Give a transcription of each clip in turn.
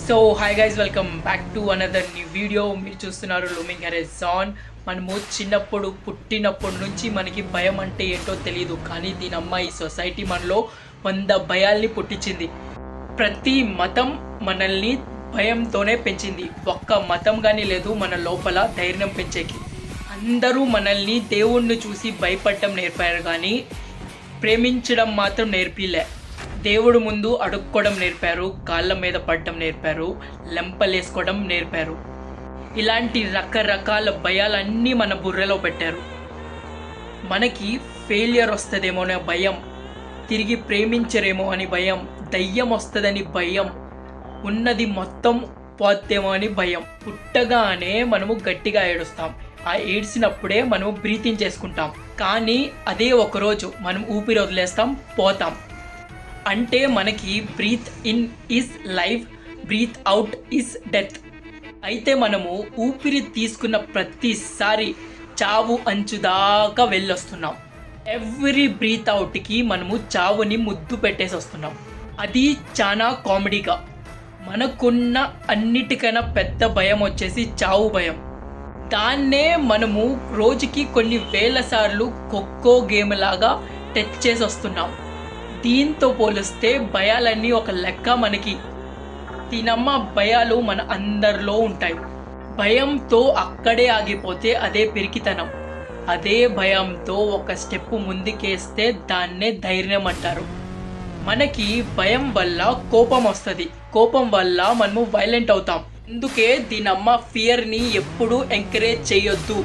So hi guys, welcome back to another new video. మీరు చూస్తున్నారు looming హెరైజాన్. మనము చిన్నప్పుడు పుట్టినప్పటి నుంచి మనకి భయం అంటే ఏంటో తెలియదు, కానీ దీనమ్మ ఈ సొసైటీ మనలో 100 భయాల్ని పుట్టించింది. ప్రతి మతం మనల్ని భయంతోనే పెంచింది. ఒక్క మతం కానీ లేదు మన లోపల ధైర్యం పెంచేకి. అందరూ మనల్ని దేవుణ్ణి చూసి భయపడటం నేర్పారు, కానీ ప్రేమించడం మాత్రం నేర్పిలే. దేవుడు ముందు అడుక్కోవడం నేర్పారు, కాళ్ళ మీద పడటం నేర్పారు, లెంపలేసుకోవడం నేర్పారు. ఇలాంటి రకరకాల భయాలన్నీ మన బుర్రలో పెట్టారు. మనకి ఫెయిలియర్ వస్తుందేమో అనే భయం, తిరిగి ప్రేమించరేమో అని భయం, దయ్యం వస్తుందని భయం, ఉన్నది మొత్తం పోతేమో అని భయం. పుట్టగానే మనము గట్టిగా ఏడుస్తాం. ఆ ఏడ్చినప్పుడే మనము బ్రీతింగ్ చేసుకుంటాం, కానీ అదే ఒకరోజు మనం ఊపిరి వదిలేస్తాం, పోతాం. అంటే మనకి breathe in is life, breathe out is death. అయితే మనము ఊపిరి తీసుకున్న ప్రతిసారి చావు అంచు దాకా వెళ్ళొస్తున్నాం. ఎవ్రీ బ్రీత్ అవుట్కి మనము చావుని ముద్దు పెట్టేసి వస్తున్నాం. అది చాలా కామెడీగా. మనకున్న అన్నిటికైనా పెద్ద భయం వచ్చేసి చావు భయం. దాన్నే మనము రోజుకి కొన్ని వేల సార్లు ఖోఖో గేమ్ లాగా టచ్ చేసి వస్తున్నాం. దీంతో పోలిస్తే భయాలన్నీ ఒక లెక్క మనకి. దీనమ్మ భయాలు మన అందరిలో ఉంటాయి. భయంతో అక్కడే ఆగిపోతే అదే పిరికితనం. అదే భయంతో ఒక స్టెప్ ముందుకేస్తే దాన్నే ధైర్యం అంటారు. మనకి భయం వల్ల కోపం వస్తుంది, కోపం వల్ల మనము వైలెంట్ అవుతాం. అందుకే దీనమ్మ ఫియర్ని ఎప్పుడూ ఎంకరేజ్ చేయొద్దు.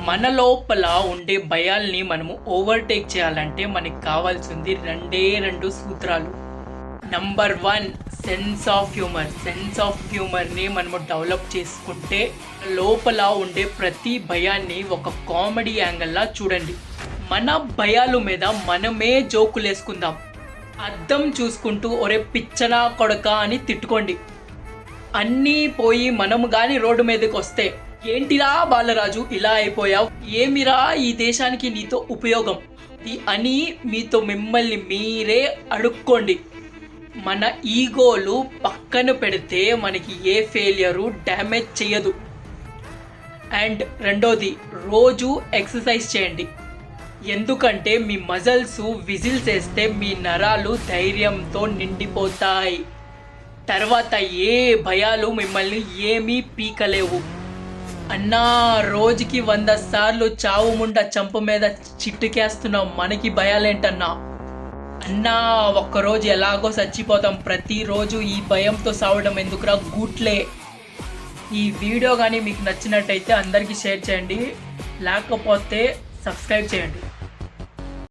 మన లోపల ఉండే భయాల్ని మనము ఓవర్టేక్ చేయాలంటే మనకి కావాల్సింది రెండు సూత్రాలు. Number 1, sense of humour. Sense of హ్యూమర్ని మనము డెవలప్ చేసుకుంటే లోపల ఉండే ప్రతి భయాన్ని ఒక కామెడీ యాంగిల్లా చూడండి. మన భయాల మీద మనమే జోకులు వేసుకుందాం. అద్దం చూసుకుంటూ ఒరే పిచ్చనా కొడక అని తిట్టుకోండి. అన్నీ పోయి మనము కానీ రోడ్డు మీదకి వస్తే, ఏంటిరా బాలరాజు ఇలా అయిపోయావు, ఏమిరా ఈ దేశానికి నీతో ఉపయోగం అని మీతో మిమ్మల్ని మీరే అడుక్కోండి. మన ఈగోలు పక్కన పెడితే మనకి ఏ ఫెయిలియరు డ్యామేజ్ చేయదు. అండ్ రెండోది, రోజు ఎక్సర్సైజ్ చేయండి. ఎందుకంటే మీ మజిల్స్ విజిల్స్ వేస్తే మీ నరాలు ధైర్యంతో నిండిపోతాయి. తర్వాత ఏ భయాలు మిమ్మల్ని ఏమీ పీకలేవు. అన్నా, రోజుకి 100 సార్లు చావు ముండ చంప మీద చిట్టుకేస్తున్నాం, మనకి భయాలేంటన్నా? అన్నా, ఒక్కరోజు ఎలాగో చచ్చిపోతాం, ప్రతిరోజు ఈ భయంతో సావడం ఎందుకురా గూట్లే. ఈ వీడియో కానీ మీకు నచ్చినట్టయితే అందరికీ షేర్ చేయండి, లేకపోతే సబ్స్క్రైబ్ చేయండి.